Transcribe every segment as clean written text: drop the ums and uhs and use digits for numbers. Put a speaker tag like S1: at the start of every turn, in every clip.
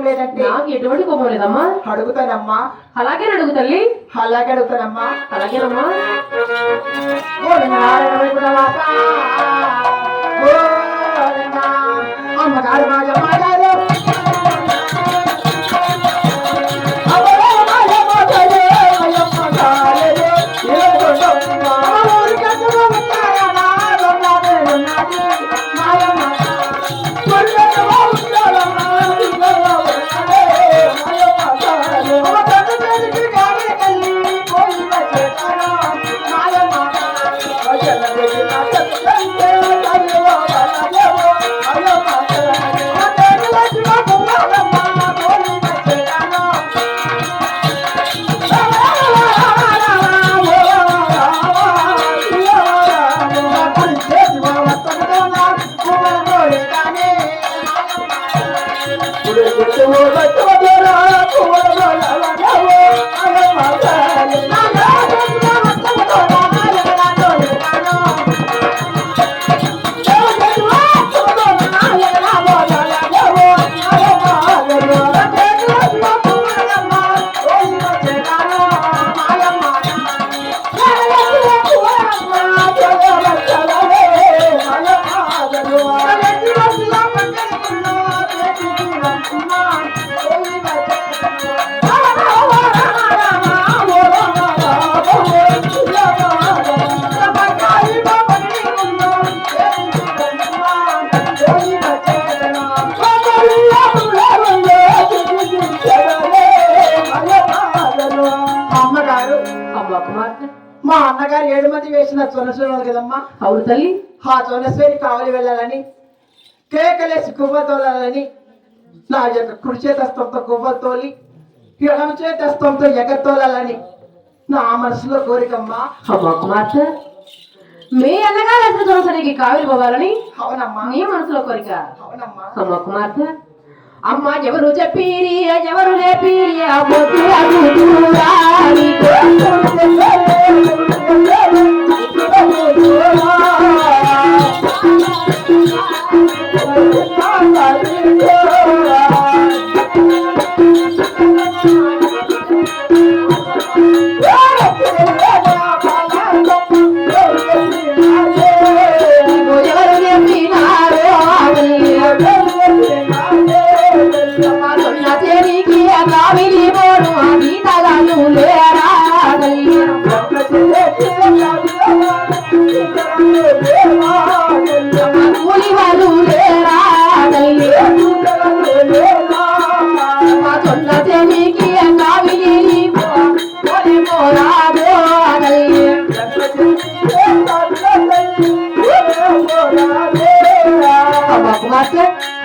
S1: లేదంటే
S2: నాకు ఎటువంటి కోపం లేదమ్మా.
S1: అడుగుతానమ్మా.
S2: అలాగే అడుగు తల్లి.
S1: అలాగే అడుగుతానమ్మా.
S2: అలాగేనమ్మా.
S1: అమ్మగారు మాయమ్మ మా అన్నగారు 7 మంది వేసిన సోనేశ్వరి కదమ్మా.
S2: అవును తల్లి.
S1: ఆ సోనేశ్వరి కావలి వెళ్ళాలని కేకలేసి కువ్వ తోలాలని నా యొక్క కుడి చేతస్తంతో కువ్వ తోలి ఎడమ చేతస్తంతో ఎగతోలాలని నా మనసులో కోరికమ్మా.
S2: అమ్మా కుమార్తె, మీ అన్నగారు అసలు సోనేశ్వరికి కావలి పోవాలని
S1: అవునమ్మా
S2: నీ మనసులో కోరిక.
S1: అవునమ్మా.
S2: అమ్మా కుమార్తె, అమ్మ ఎవరు చెప్పిరి ఎవరు లేపిరి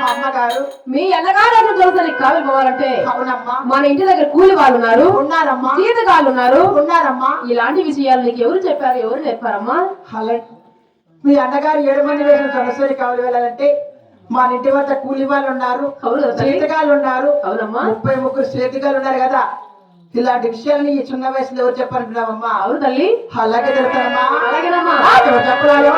S1: అమ్మగారు
S2: మీ అన్నగారు సోనేశ్వరికి కావలి పోవాలంటే
S1: అవునమ్మా
S2: మన ఇంటి దగ్గర కూలి వాళ్ళు ఉన్నారు,
S1: ఉన్నారమ్మా.
S2: జీతగాళ్ళు ఉన్నారు,
S1: ఉన్నారమ్మా.
S2: ఇలాంటి విషయాలు నీకు ఎవరు చెప్పారు ఎవరు నేర్పారమ్మా?
S1: మీ అన్నగారు 7 మంది వేసిన సోనేశ్వరి కావలి వెళ్ళాలంటే మా ఇంటి వద్ద కూలి వాళ్ళు ఉన్నారు, చేతిగాళ్ళు ఉన్నారు.
S2: అవునమ్మా.
S1: 33 చేతిగాళ్ళు ఉన్నారు కదా. ఇలాంటి విషయాలని ఈ చిన్న వయసులో ఎవరు చెప్పారంటున్నావమ్మా?
S2: అవును తల్లి.
S1: అలాగే జరుగుతానమ్మా.
S2: అలాగేనమ్మా.
S1: చెప్పాలి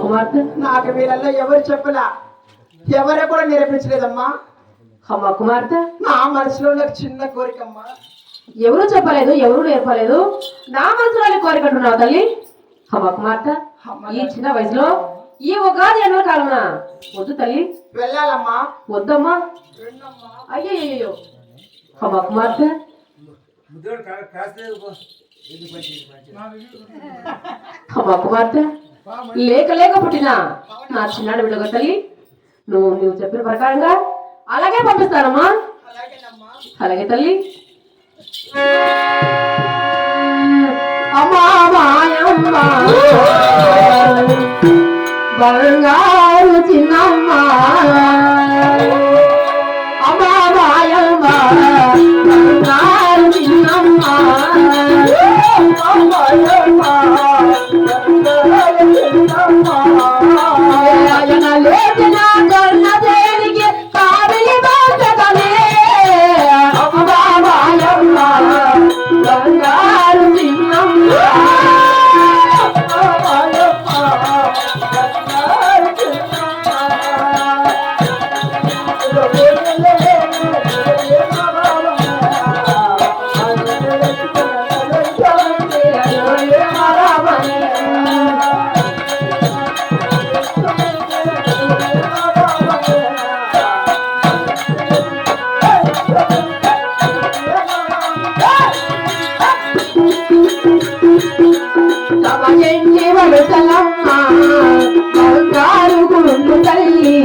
S2: కుమార్తె,
S1: నాకు వీళ్ళల్లో ఎవరు చెప్పలా, ఎవరు కూడా నేర్పించలేదమ్మా.
S2: అమ్మ కుమార్తె,
S1: నా మనసులో నాకు చిన్న కోరికమ్మా.
S2: ఎవరు చెప్పలేదు ఎవరు నేర్పలేదు, నా మనసులో కోరిక అంటున్నావు తల్లి. అమ్మ కుమార్తె, ఈ చిన్న వయసులో ఈ ఉగాది ఎండల కాలమున వద్దు తల్లి.
S1: వెళ్ళాలమ్మా.
S2: వద్దమ్మా. అయ్యో అమ్మ కుమార్తె, అమ్మ కుమార్తె, లేక లేక పుట్టిన నా చిన్నాడు బిడ్డగా తల్లి, నువ్వు చెప్పిన ప్రకారంగా అలాగే పంపిస్తానమ్మా.
S1: అలాగేనమ్మా.
S2: అలాగే తల్లి. అమ్మా మాయమ్మ బంగారు చిన్నమ్మ, అమ్మా మాయమ్మ బంగారు చిన్నమ్మ, ఆయన లేచిన కన్న దేనికి కావిలి బాధకమే, అమ్మా మాయమ్మ బంగారు చిన్నమ్మ. వలసలమ్మ బంగారు గుండు తల్లి